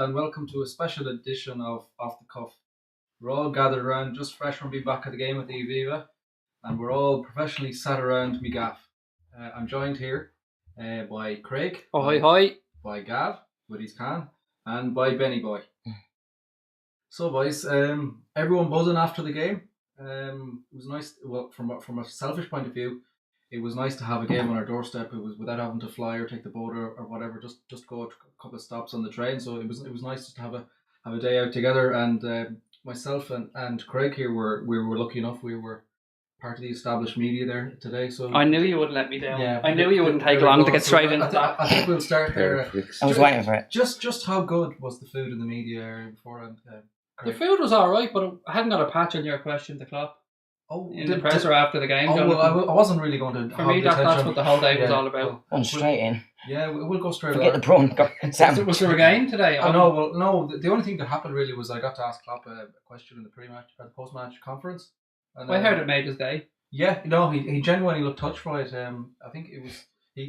and welcome to a special edition of Off the Cuff. We're all gathered around, just fresh from being back at the game with the Aviva, and we're all professionally sat around me gaff. I'm joined here by Craig, by Gav, with his can, and by Benny Boy. So, boys, everyone buzzing after the game. It was nice. Well, from a selfish point of view, it was nice to have a game on our doorstep. It was without having to fly or take the boat or whatever. Just go a couple of stops on the train. So it was nice just to have a day out together. And myself and Craig here we were lucky enough. We were part of the established media there today. So I knew you wouldn't let me down. Yeah, I knew you wouldn't take long to get straight into that. I think we'll start there. I was waiting for it. Just how good was the food in the media area beforehand? The food was all right, but I hadn't got a patch on your question to Klopp. Oh, in the presser after the game. Oh, well, I wasn't really going to. For me, that's what the whole day was all about. Going straight in. Yeah, we'll go straight. Forget the prawn. Was there a game today? I know. Well, no. The only thing that happened really was I got to ask Klopp a question in the pre-match or the post-match conference. And, I heard it made his day. Yeah, no, he genuinely looked touched by it. I think it was.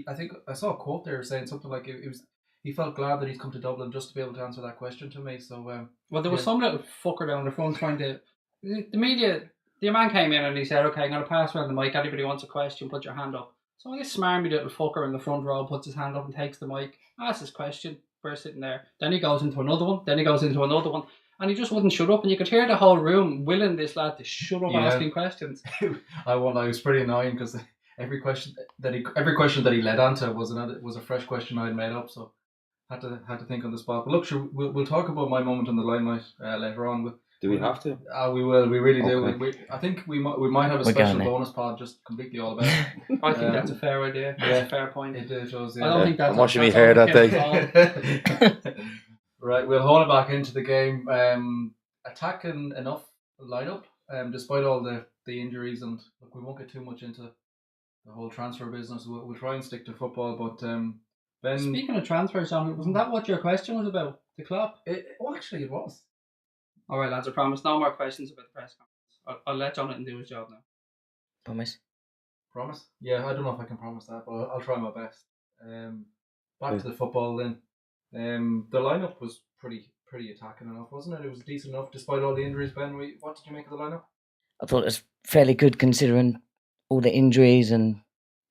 I think I saw a quote there saying something like it was. He felt glad that he's come to Dublin just to be able to answer that question to me. So, well, there was some little fucker down the front trying to. The media. The man came in and he said, "Okay, I'm going to pass around the mic. Anybody wants a question, put your hand up." So this smarmy little fucker in the front row puts his hand up and takes the mic, asks his question. We're sitting there. Then he goes into another one. Then he goes into another one. And he just wouldn't shut up. And you could hear the whole room willing this lad to shut up asking questions. I was pretty annoying because every question that he led onto was a fresh question I'd made up. So had to think on the spot. But look, sure, we'll talk about my moment in the limelight later on. Do we have to? We will. We really do. Okay. I think we might have a special bonus pod just completely all about it. I think that's a fair idea. That's a fair point. It does. Yeah. I don't think that's. I'm watching me hair that day. Right, we'll hold it back into the game. Attacking enough lineup, despite all the injuries, and look, we won't get too much into the whole transfer business. We'll try and stick to football. But Ben, speaking of transfers, John, wasn't that what your question was about? The Klopp? Actually, it was. All right, lads, I promise. No more questions about the press conference. I'll let Jonathan do his job now. Promise? Yeah, I don't know if I can promise that, but I'll try my best. Back to the football then. The lineup was pretty attacking enough, wasn't it? It was decent enough despite all the injuries. Ben, what did you make of the lineup? I thought it was fairly good considering all the injuries and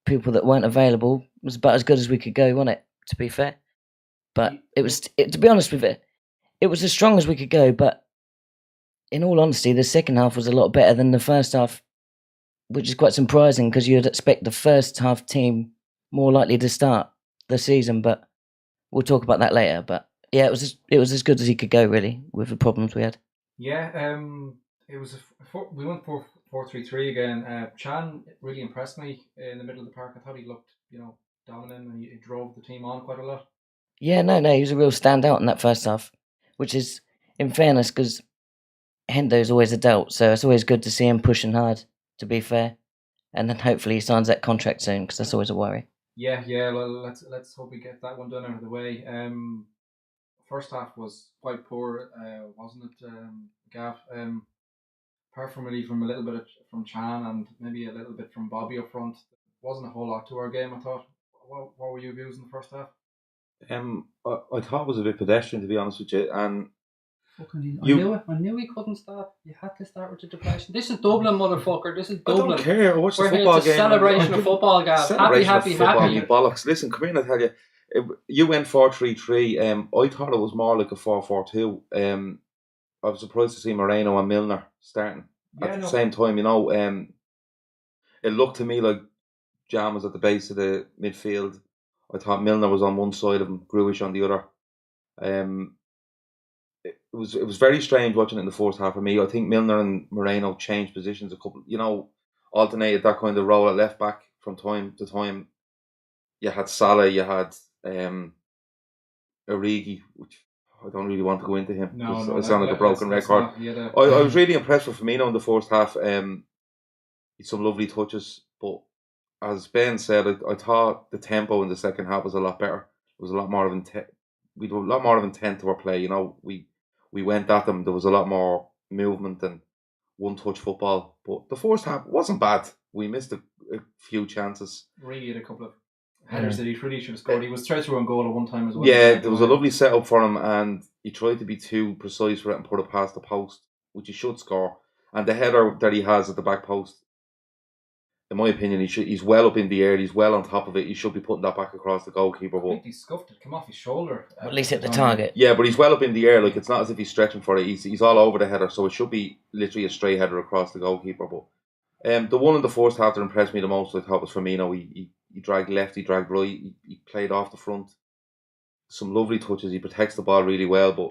people that weren't available. It was about as good as we could go, wasn't it? To be fair, but to be honest with it, it was as strong as we could go. But in all honesty, the second half was a lot better than the first half, which is quite surprising because you'd expect the first half team more likely to start the season. But we'll talk about that later. But yeah, it was as good as he could go, really, with the problems we had. Yeah, it was. We went 4-3-3 again. Chan really impressed me in the middle of the park. I thought he looked, dominant, and he drove the team on quite a lot. Yeah, no, he was a real standout in that first half, which is, in fairness, because Hendo's always a doubt, so it's always good to see him pushing hard, to be fair. And then hopefully he signs that contract soon, because that's always a worry. Yeah, well, let's hope we get that one done out of the way. First half was quite poor, wasn't it, Gav? Apart from really from a little bit from Chan and maybe a little bit from Bobby up front, wasn't a whole lot to our game, I thought. What were your views in the first half? I thought it was a bit pedestrian, to be honest with you, and I knew he couldn't stop. You had to start with the depression. This is Dublin, motherfucker. This is Dublin. I don't care. I watched the football game. Celebration of football, Gav. Happy. You bollocks. Listen, come here and I tell you. You went 4-3-3. I thought it was more like a 4-4-2. I was surprised to see Moreno and Milner starting at the same time. It looked to me like Jam was at the base of the midfield. I thought Milner was on one side of him, Gruish on the other. It was very strange watching it in the first half for me. I think Milner and Moreno changed positions a couple, alternated that kind of role at left back from time to time. You had Salah, you had Origi, which I don't really want to go into him. No, I sound like a broken record. I was really impressed with Firmino in the first half. Some lovely touches, but as Ben said, I thought the tempo in the second half was a lot better. It was a lot more of intent. We had a lot more of intent to our play. We went at them. There was a lot more movement and one-touch football. But the first half wasn't bad. We missed a few chances. Really had a couple of headers that he really should have scored. He was straight through on goal at one time as well. Yeah, there was a lovely setup for him, and he tried to be too precise for it and put it past the post, which he should score. And the header that he has at the back post, in my opinion, he's well up in the air. He's well on top of it. He should be putting that back across the goalkeeper. I think he scuffed it, came off his shoulder. At least hit the target. Yeah, but he's well up in the air. Like, it's not as if he's stretching for it. He's all over the header, so it should be literally a straight header across the goalkeeper. But the one in the first half that impressed me the most, I thought, was Firmino. He dragged left, he dragged right, he played off the front. Some lovely touches. He protects the ball really well. But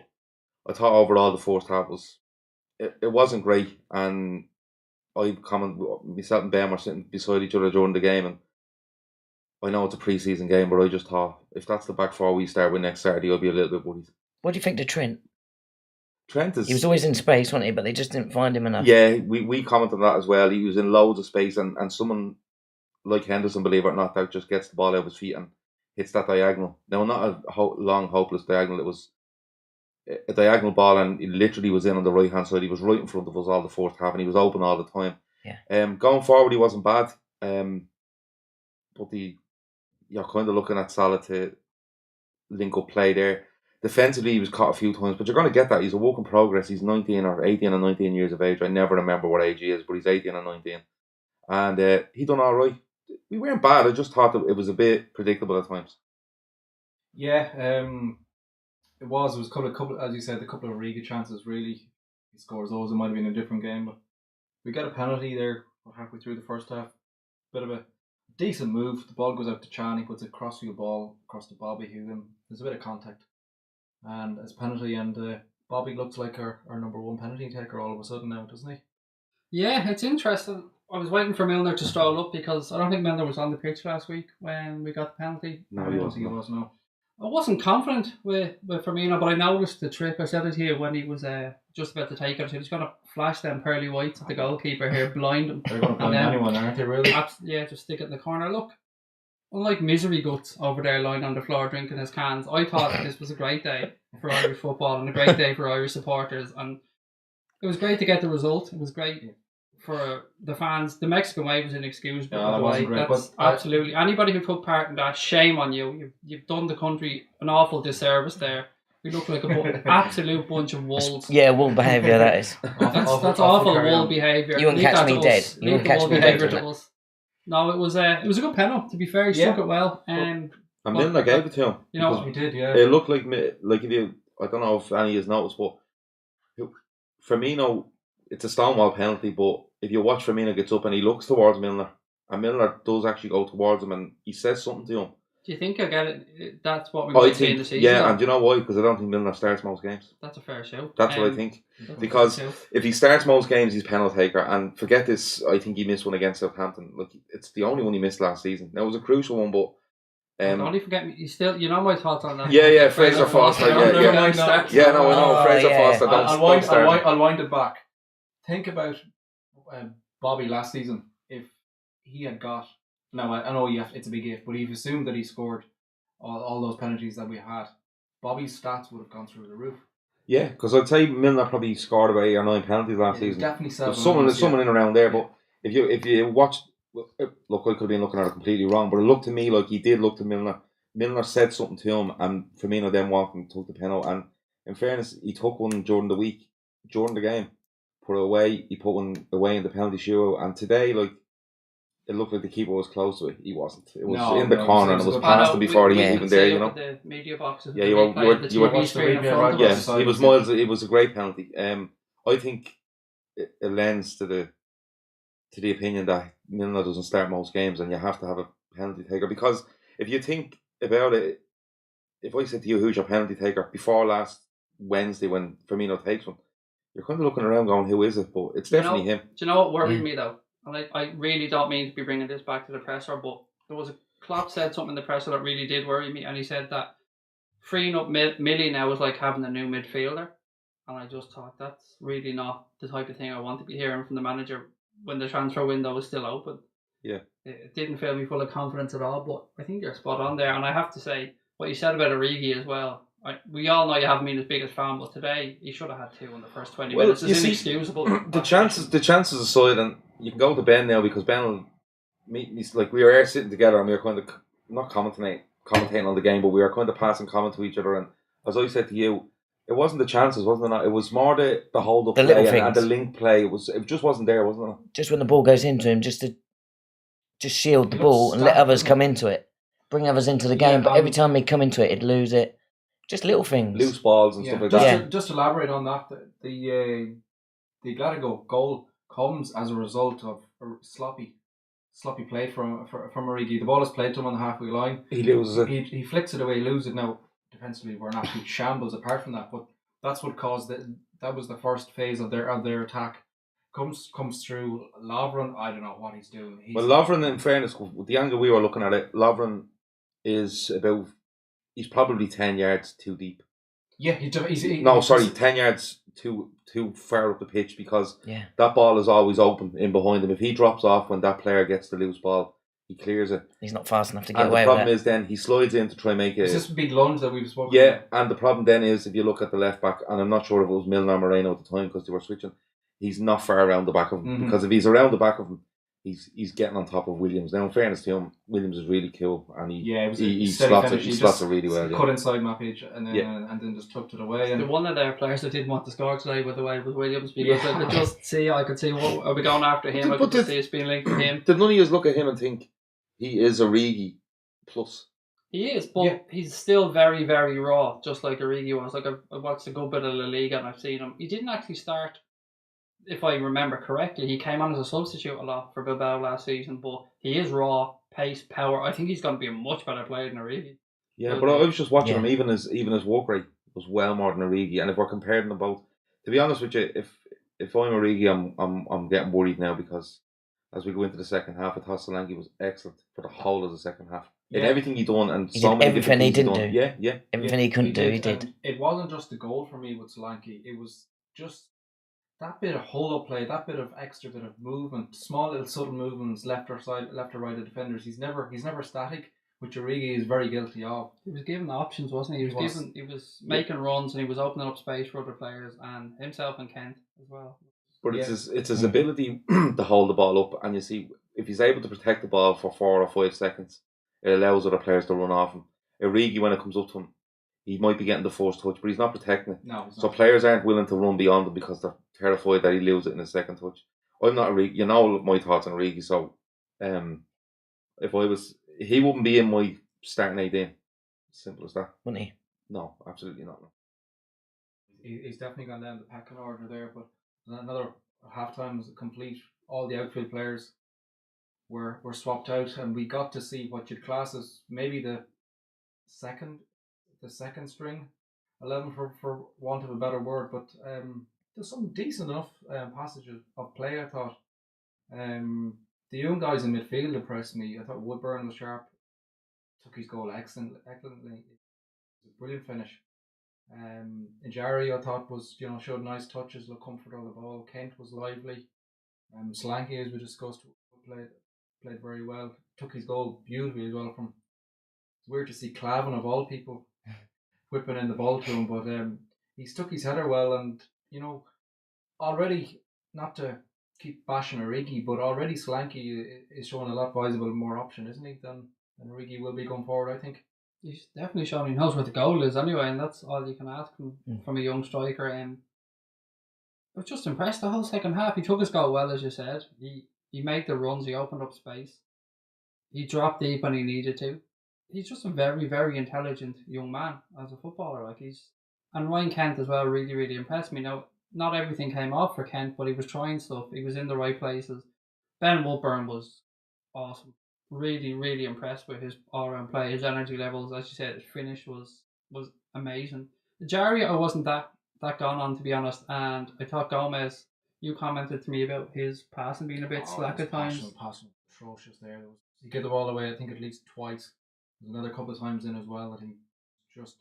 I thought overall the first half it wasn't great. And myself and Ben were sitting beside each other during the game, and I know it's a pre-season game, but I just thought, if that's the back four we start with next Saturday, I'll be a little bit worried. What do you think to Trent? He was always in space, wasn't he? But they just didn't find him enough. Yeah, we commented on that as well. He was in loads of space, and someone like Henderson, believe it or not, that just gets the ball out of his feet and hits that diagonal. Now, not a long, hopeless diagonal. It was a diagonal ball, and it literally was in on the right hand side. He was right in front of us all the first half, and he was open all the time. Yeah. Going forward, he wasn't bad. But you're kind of looking at Salah to link up play there. Defensively, he was caught a few times, but you're going to get that. He's a work in progress. He's 19 or 18 or 19 years of age. I never remember what age he is, but he's 18 or 19. And he done all right. We weren't bad. I just thought that it was a bit predictable at times. Yeah, it was a couple, as you said, a couple of really good chances. Really, he scores those. It might have been a different game, but we got a penalty there halfway through the first half. Bit of a decent move. The ball goes out to Chan. He puts a crossfield ball across to Bobby, who there's a bit of contact, and it's penalty. And Bobby looks like our number one penalty taker all of a sudden now, doesn't he? Yeah, it's interesting. I was waiting for Milner to stroll up because I don't think Milner was on the pitch last week when we got the penalty. No, I don't think he was. No. I wasn't confident with Firmino, but I noticed the trick. I said it here when he was just about to take it. I said he's going to flash them pearly whites at the goalkeeper here, blind him. They're going to blind anyone, aren't they, really? Yeah, just stick it in the corner. Look, unlike Misery Guts over there lying on the floor drinking his cans, I thought this was a great day for Irish football and a great day for Irish supporters. And it was great to get the result. It was great for the fans. The Mexican way was inexcusable. Yeah, that wasn't great. That's absolutely anybody who took part in that, shame on you. You've done the country an awful disservice there. We look like an absolute bunch of wolves. Yeah, wool behaviour, that is. That's awful wool behaviour. You wouldn't catch me dead. You wouldn't catch me dead. No, it was a good penalty. To be fair, he struck it well. And Milner gave it to him. You know, he did. Yeah, it looked like if you, I don't know if any of you noticed, but Firmino, it's a stonewall penalty, but if you watch Firmino gets up and he looks towards Milner, and Milner does actually go towards him and he says something to him. Do you think he'll get it? That's what we might see in the season. Yeah, and do you know why? Because I don't think Milner starts most games. That's a fair shout. That's what I think. Because if he starts most games, he's penalty taker. And forget this, I think he missed one against Southampton. Like, it's the only one he missed last season. Now, it was a crucial one, but don't forget me. You know my thoughts on that. Yeah, Fraser Foster. Yeah, I know. Fraser Foster. I'll wind it back. Think about Bobby last season. If he had got, now I know it's a big if, but if assumed that he scored all those penalties that we had, Bobby's stats would have gone through the roof. Yeah, because I'd say Milner probably scored about 8 or 9 penalties last season. Definitely there's someone in around there, but if you watch, look, I could have been looking at it completely wrong, but it looked to me like he did look to Milner. Milner said something to him, and Firmino then walked and took the penalty. And in fairness, he took one during the week, during the game, put it away. He put one away in the penalty shootout, and today, like, it looked like the keeper was close to it. He wasn't. It was in the corner and it was past him before he was even there. You know. The media boxes. Yeah, you were. Yeah, he was miles. It was a great penalty. I think it lends to the opinion that Milner doesn't start most games, and you have to have a penalty taker. Because if you think about it, if I said to you, "Who's your penalty taker?" before last Wednesday when Firmino takes one, you're kind of looking around going, "Who is it?" But it's definitely him. Do you know what worried me though? And I really don't mean to be bringing this back to the presser, but there was Klopp said something in the presser that really did worry me, and he said that freeing up Millie now is like having a new midfielder, and I just thought that's really not the type of thing I want to be hearing from the manager when the transfer window is still open. Yeah, it didn't fill me full of confidence at all, but I think you're spot on there, and I have to say what you said about Origi as well. We all know you haven't been his biggest fan, but today he should have had 2 in the first 20 minutes. It's inexcusable. The chances aside, and you can go to Ben now because Ben will meet me. Like, we were sitting together and we were kind of not commentating on the game, but we were kind of passing comment to each other. And as I said to you, It wasn't the chances, wasn't it? It was more the hold up The play little and the things. link play. It just wasn't there, wasn't it? Just when the ball goes into him, just to shield the ball and let others come into it, bring others into the game. But every time he'd come into it, he'd lose it. Just little things, loose balls and stuff like that. Just to elaborate on that, the Glasgow goal comes as a result of a sloppy play from Origi. The ball is played to him on the halfway line. He loses it. He flicks it away, loses it. Now defensively, we're an absolute shambles apart from that, but that's what caused it. That was the first phase of their attack. Comes through Lovren. I don't know what he's doing. Lovren, in fairness, with the angle we were looking at it, Lovren is he's probably 10 yards too deep. Yeah, he's 10 yards too far up the pitch, because that ball is always open in behind him. If he drops off when that player gets the loose ball, he clears it. He's not fast enough to get away with it. And the problem is then he slides in to try and make it. It's this big lunge that we've spoken about. And the problem then is, if you look at the left back, and I'm not sure if it was Milner or Moreno at the time because they were switching, he's not far around the back of him. Because if he's around the back of him, he's getting on top of Williams. Now, in fairness to him, Williams is really cool, and he slots it really well. Cut inside my pitch and then just tucked it away. And one of their players that didn't want to score today, by the way, was Williams, because I could see what are we going after him. I could see it's being linked to him. Did none of you look at him and think he is Origi plus? He is, but he's still very, very raw, just like Origi was. Like I watched a good bit of La Liga and I've seen him. He didn't actually start. If I remember correctly, he came on as a substitute a lot for Bilbao last season, but he is raw, pace, power. I think he's going to be a much better player than Origi. Yeah, but I was just watching him, even his work rate was well more than Origi. And if we're comparing them both, to be honest with you, if I'm Origi, I'm getting worried now, because as we go into the second half, I thought Solanke was excellent for the whole of the second half. In everything he done, and he did everything he didn't do. Yeah. Everything he couldn't do, he did. It wasn't just the goal for me with Solanke. It was just that bit of hold-up play, that bit of extra bit of movement, small little subtle movements, left or right of defenders. He's never static, which Origi is very guilty of. He was given options, wasn't he? He was making runs, and he was opening up space for other players, and himself and Kent as well. But it's his ability to hold the ball up, and you see, if he's able to protect the ball for 4 or 5 seconds, it allows other players to run off him. Origi, when it comes up to him, he might be getting the first touch, but he's not protecting it. No, so players aren't willing to run beyond him because they're terrified that he loses it in his second touch. I'm not Origi. You know my thoughts on Origi. So, if I was, he wouldn't be in my starting 18. Simple as that. Wouldn't he? No, absolutely not. No. He's definitely gone down the pecking order there. But another half time was complete. All the outfield players were swapped out, and we got to see what you'd class as maybe the second string 11 for want of a better word, but there's some decent enough passages of play, I thought. The young guys in midfield impressed me. I thought Woodburn was sharp, took his goal excellently. It was a brilliant finish. Njari, I thought, was showed nice touches, looked comfort on the ball. Kent was lively. Solanke, as we discussed, played very well. Took his goal beautifully as well. It's weird to see Clavin of all people whipping in the ball to him, but he stuck his header well, and already, not to keep bashing Origi, but already Solanke is showing a lot visible more option, isn't he, than Origi will be going forward, I think. He's definitely shown he knows where the goal is anyway, and that's all you can ask from a young striker. I was just impressed the whole second half. He took his goal well, as you said. He made the runs, he opened up space. He dropped deep when he needed to. He's just a very, very intelligent young man as a footballer. And Ryan Kent as well really, really impressed me. Now, not everything came off for Kent, but he was trying stuff. He was in the right places. Ben Woodburn was awesome. Really, really impressed with his all-round play, his energy levels. As you said, his finish was amazing. Jari, I wasn't that gone on, to be honest, and I thought Gomez, you commented to me about his passing being a bit slack at times. Passing atrocious there. He gave the ball away, I think, at least twice. There's another couple of times in as well that he just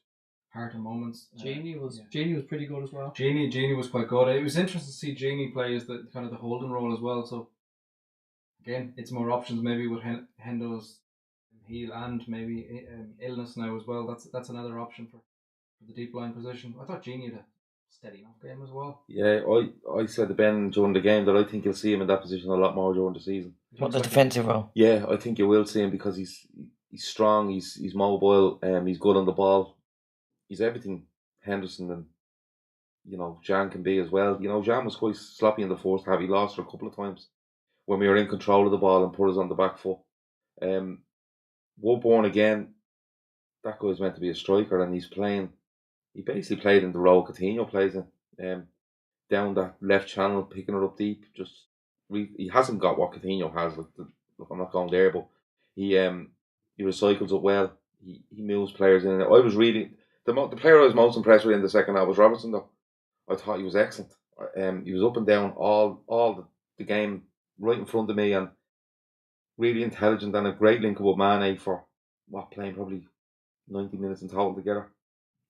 hard in moments. Genie was pretty good as well. Genie was quite good. It was interesting to see Genie play as the kind of the holding role as well. So again, it's more options maybe with Hendo's heel and maybe illness now as well. That's another option for the deep line position. I thought Genie had a steady enough game as well. Yeah, I said to Ben during the game that I think you'll see him in that position a lot more during the season. What, the defensive role? Yeah, I think you will see him because he's strong, he's mobile, he's good on the ball. He's everything Henderson and Jan can be as well. Jan was quite sloppy in the first half. He lost her a couple of times when we were in control of the ball and put us on the back foot. Woodbourne again, that guy's meant to be a striker, and he basically played in the role Coutinho plays in, down that left channel, picking it up deep. He hasn't got what Coutinho has. Look, I'm not going there, but he recycles it well. He moves players in. I was really the player I was most impressed with in the second half was Robertson, though. I thought he was excellent. He was up and down all the game right in front of me, and really intelligent, and a great link up with Mane for playing probably 90 minutes in total together.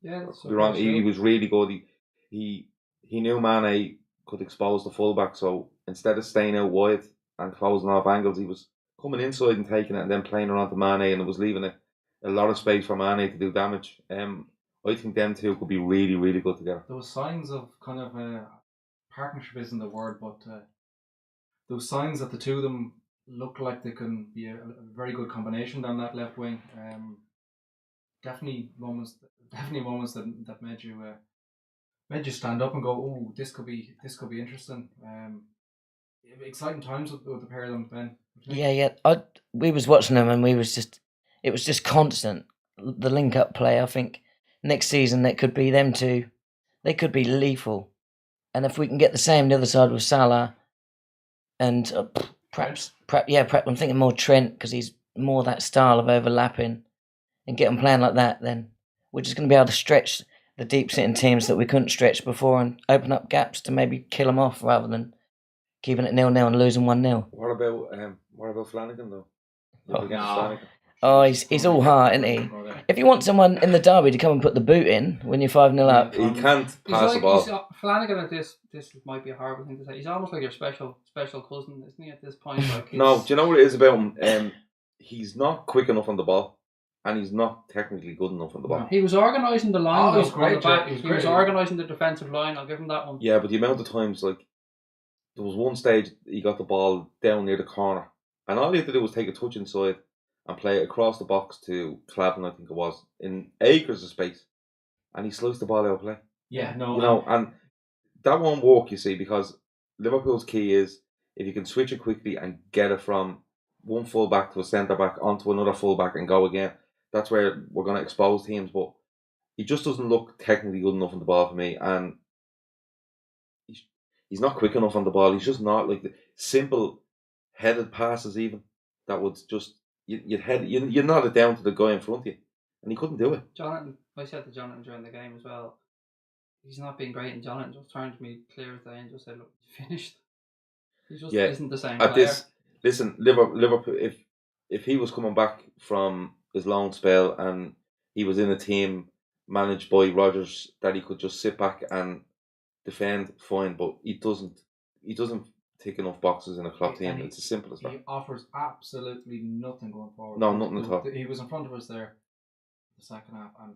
Yeah, he was really good. He knew Mane could expose the fullback, so instead of staying out wide and closing off angles, he was coming inside and taking it and then playing around to Mane, and it was leaving a lot of space for Mane to do damage. I think them two could be really, really good together. There was signs of kind of partnership isn't the word, but those signs that the two of them look like they can be a very good combination down that left wing. Definitely moments that made you stand up and go, oh, this could be interesting. Exciting times with the pair of them, Ben. Yeah. We was watching them, and it was just constant. The link up play. I think next season it could be them two. They could be lethal, and if we can get the same the other side with Salah, and perhaps I'm thinking more Trent, because he's more that style of overlapping, and get them playing like that, then we're just going to be able to stretch the deep sitting teams that we couldn't stretch before and open up gaps to maybe kill them off rather than keeping it 0-0 and losing 1-0. What about Flanagan though? He's all heart, isn't he? If you want someone in the derby to come and put the boot in when you're 5-0 up, he can't pass the ball. Flanagan at this might be a horrible thing to say. He's almost like your special cousin, isn't he? At this point, No, do you know what it is about him? He's not quick enough on the ball, and he's not technically good enough on the ball. He was organising the line. He was great. He was organising the defensive line. I'll give him that one. Yeah, but the amount of times, there was one stage he got the ball down near the corner, and all he had to do was take a touch inside and play it across the box to Clavin, I think it was, in acres of space, and he sliced the ball out of play. Yeah, no, and that won't work, you see, because Liverpool's key is if you can switch it quickly and get it from one full back to a centre back onto another full back and go again. That's where we're going to expose teams, but he just doesn't look technically good enough on the ball for me, and he's not quick enough on the ball. He's just not the simple headed passes even that would just you nod it down to the guy in front of you, and he couldn't do it. Jonathan, I said to Jonathan during the game as well, he's not being great, and Jonathan just turned to me clear as day and just said, "Look, he's finished." He just isn't the same player. Listen, Liverpool. If he was coming back from his loan spell and he was in a team managed by Rodgers that he could just sit back and defend, fine. But he doesn't tick enough boxes in a club team. It's as simple as that. He offers absolutely nothing going forward. No, nothing at all. He was in front of us there the second half, and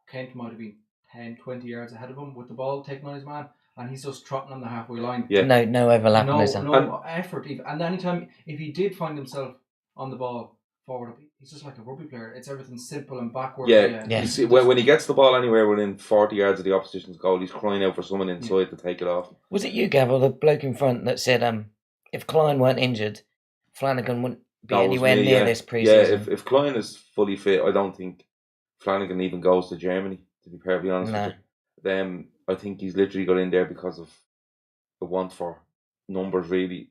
Kent might have been 10, 20 yards ahead of him with the ball taken on his man, and he's just trotting on the halfway line. Yeah. No overlap. No effort even. And anytime if he did find himself on the ball forward, he's just like a rugby player. It's everything simple and backward. Yeah. You see, when he gets the ball anywhere within 40 yards of the opposition's goal, he's crying out for someone inside to take it off. Was it you, Gav, or the bloke in front that said if Klein weren't injured, Flanagan wouldn't be anywhere near this pre-season? Yeah, if Klein is fully fit, I don't think Flanagan even goes to Germany, to be perfectly honest with you. I think he's literally got in there because of the want for numbers, really.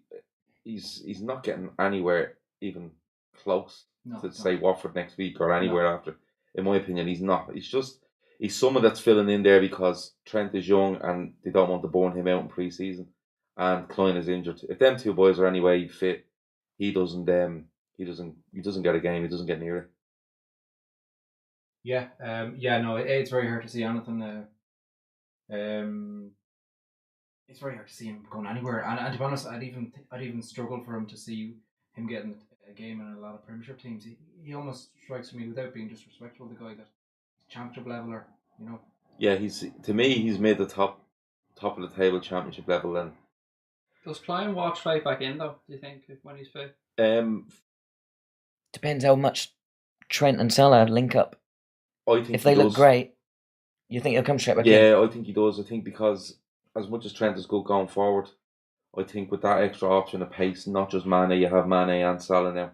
He's not getting anywhere even close to say Watford next week or anywhere after. In my opinion, he's not. He's someone that's filling in there because Trent is young and they don't want to burn him out in pre-season, and Klein is injured. If them two boys are anyway fit, he doesn't get a game. He doesn't get near it. Yeah, it's very hard to see anything. It's very hard to see him going anywhere, and to be honest, I'd even struggle for him to see him getting a game in a lot of Premiership teams. He almost strikes me, without being disrespectful, the guy that Championship leveler, Yeah, to me he's made the top of the table Championship level. And does Klein walk straight back in though? Do you think when he's fit? Depends how much Trent and Salah link up. I think if they look great, You think he'll come straight back in? Yeah, I think he does. I think because as much as Trent is good going forward, I think with that extra option of pace, not just Mane, you have Mane and Salah now.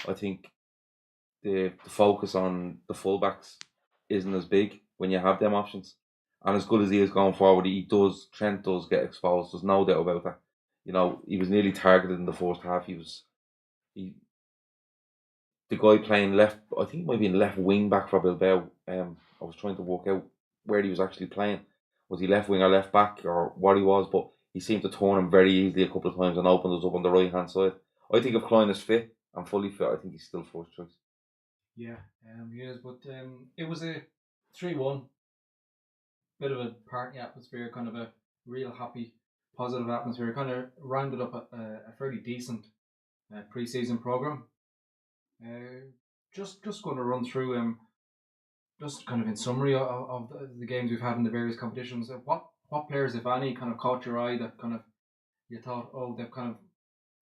I think the focus on the fullbacks isn't as big when you have them options. And as good as he is going forward, Trent does get exposed. There's no doubt about that. You know, he was nearly targeted in the first half. The guy playing left, I think he might be in left wing back for Bilbao. I was trying to work out where he was actually playing. Was he left wing or left back or what he was? But he seemed to turn him very easily a couple of times and opened us up on the right hand side. I think if Klein is fit and fully fit, I think he's still first choice. Yeah, he is. But it was a 3-1. Bit of a party atmosphere, kind of a real happy, positive atmosphere. Kind of rounded up a fairly decent pre-season program. Just going to run through just kind of in summary of the games we've had in the various competitions. What players, if any, kind of caught your eye that kind of you thought, oh,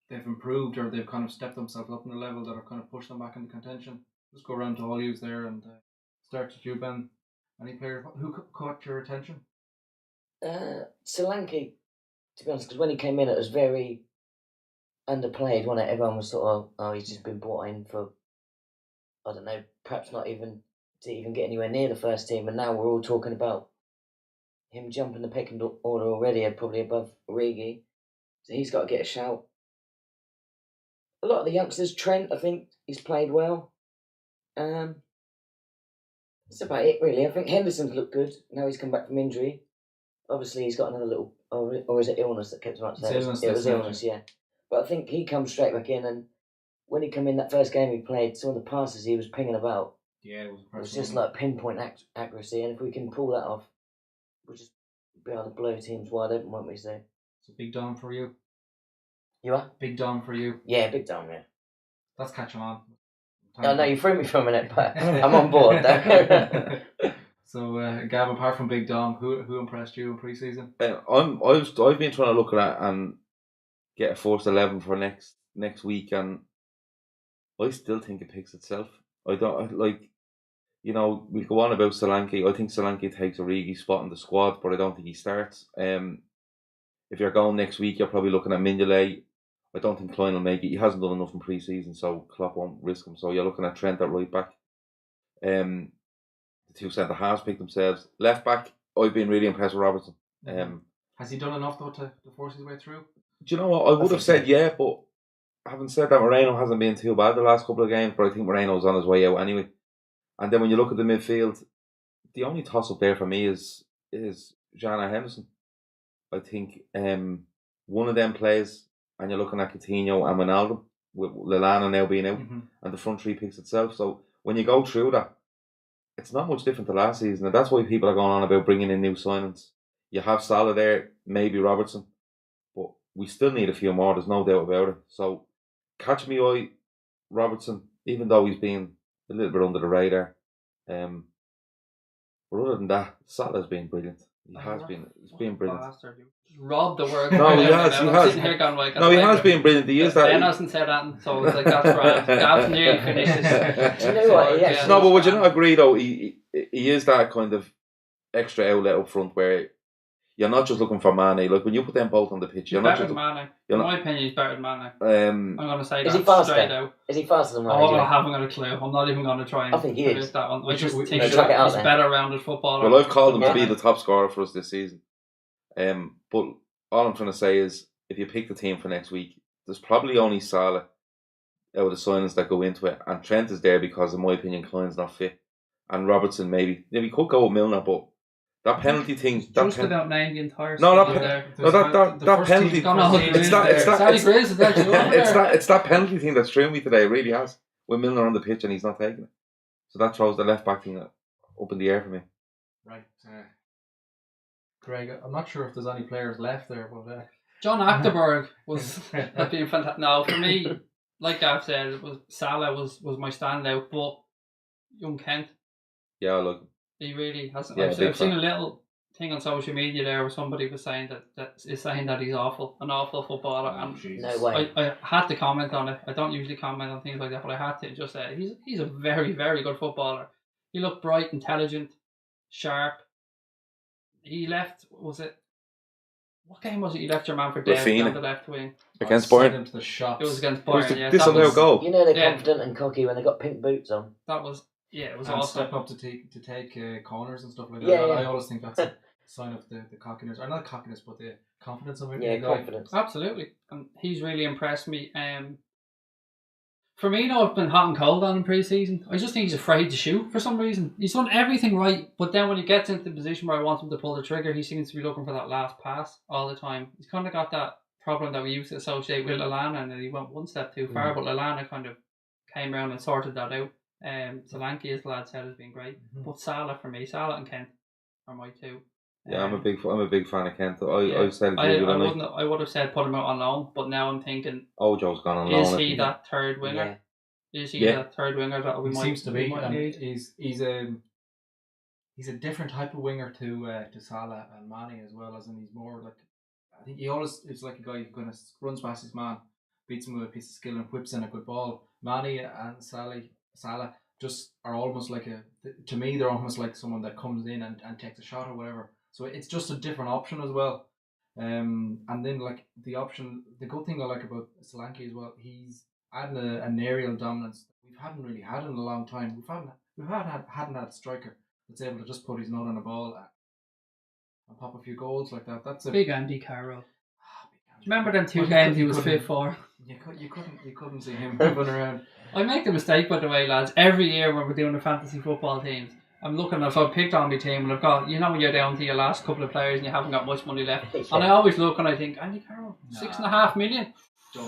they've improved or they've kind of stepped themselves up in a level that have kind of pushed them back into contention? Just go around to all yous there and start with you, Ben. Any player who caught your attention? Solanke, to be honest, because when he came in, it was very underplayed, wasn't it? Everyone was sort of, oh, he's just been brought in for, I don't know, perhaps not even to even get anywhere near the first team. And now we're all talking about him jumping the pecking order already, probably above Origi. So he's got to get a shout. A lot of the youngsters, Trent, I think he's played well. That's about it, really. I think Henderson's looked good. Now he's come back from injury. Obviously, he's got another little... Or is it illness that kept him out? It was illness, yeah. But I think he comes straight back in, and when he came in that first game he played, some of the passes he was pinging about, it was just like pinpoint accuracy. And if we can pull that off, we'll just be able to blow teams wide open, won't we? So it's a big Dom for you. You are? Big Dom for you. Yeah, big Dom, yeah. That's catching on. No, you threw me for a minute, but I'm on board though. So, Gav, apart from Big Dom, who impressed you in pre-season? I've been trying to look at that and get a first 11 for next week, and I still think it picks itself. We'll go on about Solanke. I think Solanke takes Origi's spot in the squad, but I don't think he starts. If you're going next week, you're probably looking at Mignolet. I don't think Klein will make it. He hasn't done enough in pre-season, so Klopp won't risk him. So you're looking at Trent at right back. The two centre halves picked themselves. Left back, I've been really impressed with Robertson. Has he done enough though to force his way through? Do you know what? I would have said yeah, but having said that, Moreno hasn't been too bad the last couple of games, but I think Moreno's on his way out anyway. And then when you look at the midfield, the only toss up there for me is Jana Henderson. I think one of them plays, and you're looking at Coutinho and Wijnaldum, with Lallana now being out, and the front three picks itself. So when you go through that, it's not much different to last season, and that's why people are going on about bringing in new signings. You have Salah there, maybe Robertson, but we still need a few more, there's no doubt about it. So catch me eye, Robertson, even though he's been a little bit under the radar. But other than that, Salah's been brilliant. He's been brilliant. Bastard. Robbed the word. No, he has. No, he has been brilliant. He is that. Ben hasn't said that, so it's like that's right. Gav's nearly finished this. Do you know what? Yeah. No, but would you not agree though? He is that kind of extra outlet up front where you're not just looking for Mane. Like when you put them both on the pitch, you're not better just. Than Mane. In my opinion, he's better than Mane. I'm going to say is that he faster? straight out. Is he faster than Mane? I haven't got a clue. I'm not even going to try and I think he is. that one. I just think check he's it out a better rounded footballer. Well, I've called him to be the top scorer for us this season. But all I'm trying to say is, if you pick the team for next week, there's probably only Salah out of the signings that go into it, and Trent is there because, in my opinion, Klein's not fit, and Robertson maybe. Yeah, we could go with Milner, but that penalty thing. Just about named the entire. That penalty. It's that penalty thing that's threw me today. It really has. With Milner on the pitch and he's not taking it, so that throws the left back thing up in the air for me. Right. Greg, I'm not sure if there's any players left there, but John Achterberg was being fantastic. No, for me, like Gav said, it was Salah was my standout, but young Kent. Yeah, I like him. He really has. Yeah, I've seen a little thing on social media there where somebody was saying that he's an awful footballer, and no way. I had to comment on it. I don't usually comment on things like that, but I had to just say he's a very, very good footballer. He looked bright, intelligent, sharp. he left. Was it? What game was it? You left your man for dead on the left wing against Bayern. Into the shops. It was against Bayern. Yeah, this was goal. You know they're confident and cocky when they got pink boots on. That was it was and awesome. Step up to take corners and stuff like that. Yeah. I always think that's a sign of the cockiness, or not cockiness, but the confidence of it. Yeah, confidence. Absolutely, and he's really impressed me. Firmino, I've been hot and cold on in pre-season. I just think he's afraid to shoot for some reason. He's done everything right, but then when he gets into the position where I want him to pull the trigger, he seems to be looking for that last pass all the time. He's kind of got that problem that we used to associate with Lallana, and then he went one step too far, but Lallana kind of came around and sorted that out. Solanke, as the lad said, has been great. But Salah for me, Salah and Kent are my two. Yeah, I'm a big fan of Kent. I said I would have said put him out on loan, but now I'm thinking Ojo's gone on loan. Is he that third winger? Yeah. Is he that third winger that we might? Seems to be. Need? He's a different type of winger to Salah and Mane as well, as in he's more like, I think he always is like a guy who kind of runs past his man, beats him with a piece of skill and whips in a good ball. Mane and Salah just are almost like to me they're almost like someone that comes in and takes a shot or whatever. So it's just a different option as well. And then like the good thing I like about Solanke as well, he's adding an aerial dominance that we hadn't really had in a long time. We hadn't had a striker that's able to just put his nut on the ball and pop a few goals like that. That's a big Andy Carroll. Remember them two games he was fit for? You couldn't see him moving around. I make the mistake, by the way, lads. Every year when we're doing the fantasy football teams, I'm looking, if I've picked on my team and I've got, when you're down to your last couple of players and you haven't got much money left, and I always look and I think, Andy Carroll, 6.5 million.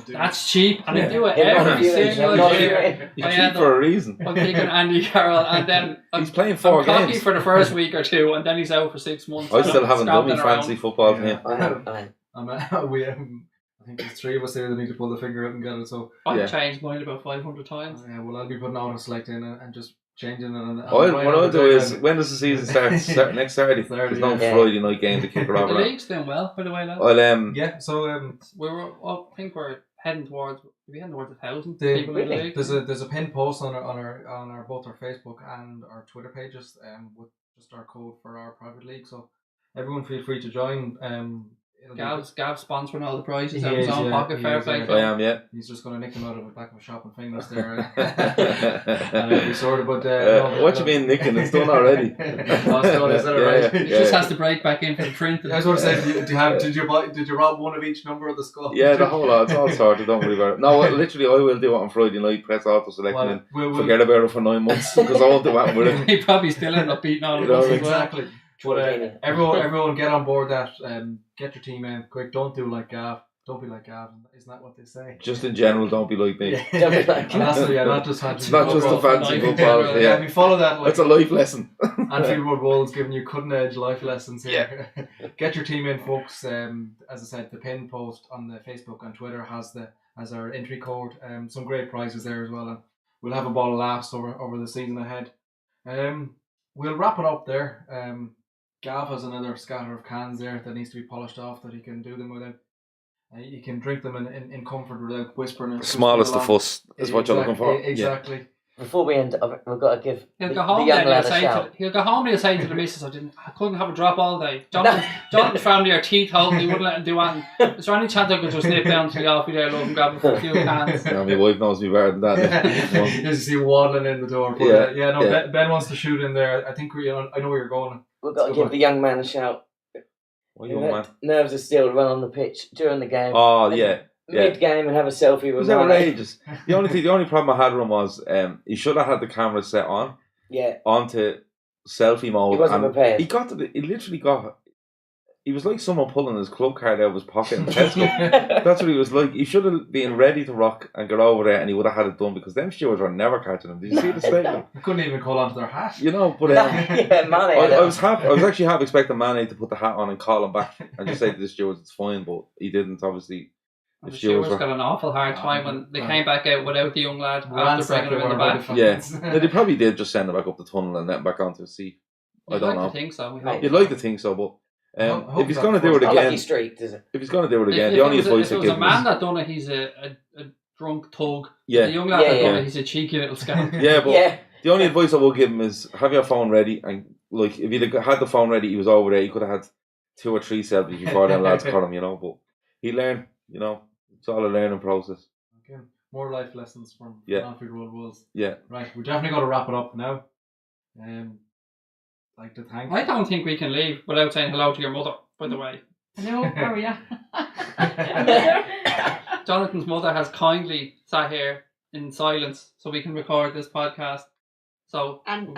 That's cheap, and I do it every single year. He's cheap for a reason. I'm thinking Andy Carroll, and then he's playing 4 games. Cocky for the first week or two, and then he's out for 6 months. I still haven't done my fantasy football to him. I think there's 3 of us here that need to pull the finger out and get it. So I've changed mine about 500 times. Yeah, well, I'll be putting on a select in and just changing it. What I'll do is, when does the season start? Next Saturday. There's no Friday night game to kick it off. The league's doing well, by the way, lads. I think we're heading towards 1,000 people in the league. There's a pinned post on our both our Facebook and our Twitter pages with just our code for our private league. So everyone feel free to join. Gav's sponsoring all the prizes out of his own pocket. Fair play. I am, yeah. He's just going to nick them out of the back of a shop and fingers there. And it'll be sorted. But what you mean nicking? It's done already. Is that right? It just has to break back in for the print. I was going to say, did you rob one of each number of the skull? Yeah, the whole lot. It's all sorted. Don't worry about it. No, literally, I will do it on Friday night. Press auto select and forget about it for 9 months because I won't do that with it. He probably still end up beating all of us. Exactly. But everyone get on board that. Get your team in quick. Don't do like Gav. Don't be like Gav. Isn't that what they say? Just in general, don't be like me. Don't be like not just fancy. It's not just a fancy football. Yeah, we follow that. It's a life lesson. Anfield Wolves giving you cutting edge life lessons here. Yeah. Get your team in, folks. As I said, the pin post on the Facebook and Twitter has our entry code. Some great prizes there as well, and we'll have a ball of laughs over the season ahead. We'll wrap it up there. Gav has another scatter of cans there that needs to be polished off that he can do them without. You can drink them in comfort without whispering. Smallest of fuss is what you're looking for. Exactly. Yeah. Before we end, we've got to give the young lad a shout. He'll go home and he'll say to the missus, I couldn't have a drop all day. Jonathan's family are teeth holding, he wouldn't let him do anything. Is there any chance I could just nip down to the Alfie there, love, and grab a few cans? Yeah, my wife knows me better than that. You just see waddling in the door. Ben wants to shoot in there. I think I know where you're going. We've got to give the young man a shout. What young man? Nerves of steel, run on the pitch during the game. Oh, yeah. Mid-game and have a selfie with it was outrageous. The only problem I had with him was he should have had the camera set on. Yeah. Onto selfie mode. He wasn't prepared. He was like someone pulling his club card out of his pocket in Tesco. That's what he was like. He should have been ready to rock and get over there, and he would have had it done because them stewards were never catching him. Did you see the statement? He couldn't even call onto their hat. But Mane. I was actually half expecting Mane to put the hat on and call him back and just say to the stewards it's fine, but he didn't. Obviously, the stewards got an awful hard time when they came back out without the young lad after bringing him in the back. Yeah, they probably did just send him back up the tunnel and let him back onto the seat. I don't know. You'd like to think so. You'd like to think so, but. If he's going to do it again, if he's going to do it again, the only advice I give him is... If it was a man that done it, he's a drunk thug. Yeah. The young lad that done it, he's a cheeky little scamp. Yeah, but The only advice I will give him is have your phone ready, and like if he'd had the phone ready, he was over there. He could have had 2 or 3 selfies before them lads caught him, But he learned, It's all a learning process. Okay. More life lessons from Anfield Road Wolves. Yeah. Right, we're definitely going to wrap it up now. Like to thank. I don't think we can leave without saying hello to your mother. By the way. Hello, how are you? Jonathan's mother has kindly sat here in silence so we can record this podcast. So and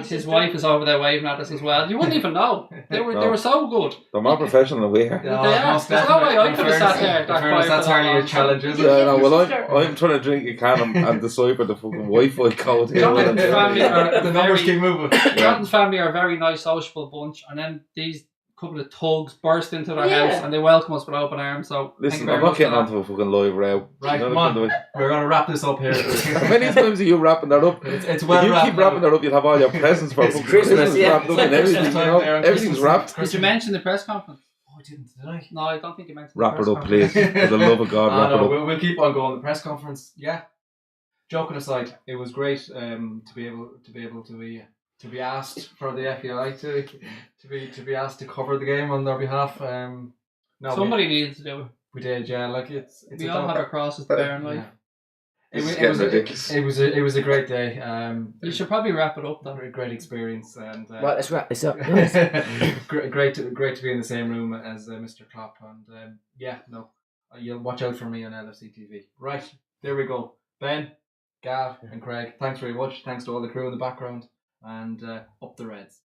his wife is over there waving at us as well. You wouldn't even know. They were so good. They're more professional than we are. They are. There's no way I could have sat there. That's hardly a challenge, is it? Yeah, no, well, I'm trying to drink a can and decipher the fucking Wi-Fi code here. Jonathan's family are the numbers keep moving. Jonathan's family are a very nice, sociable bunch, and then these couple of thugs burst into their house and they welcome us with open arms. So listen, I'm not getting onto a fucking live row. Right, come on. We're going to wrap this up here. How many times are you wrapping that up? It's well if you wrapped. Keep wrapping that up, you'll have all your presents for Christmas wrapped up and everything. Everything's wrapped. Did you mention the press conference? Oh, I didn't, did I? No, I don't think you mentioned wrap the press it up, please. For the love of God, wrap it up. We'll keep on going. The press conference, yeah. Joking aside, it was great to be able to be asked for the FEI to be asked to cover the game on their behalf. Somebody needed to do it. We did, yeah. Like we all have our crosses to bear in life. Yeah. It was a great day. You should probably wrap it up though. Great experience and right, let's wrap this up. great to be in the same room as Mr. Klopp and you'll watch out for me on LFC TV. Right, there we go. Ben, Gav, and Craig. Thanks very much. Thanks to all the crew in the background. And up the Reds.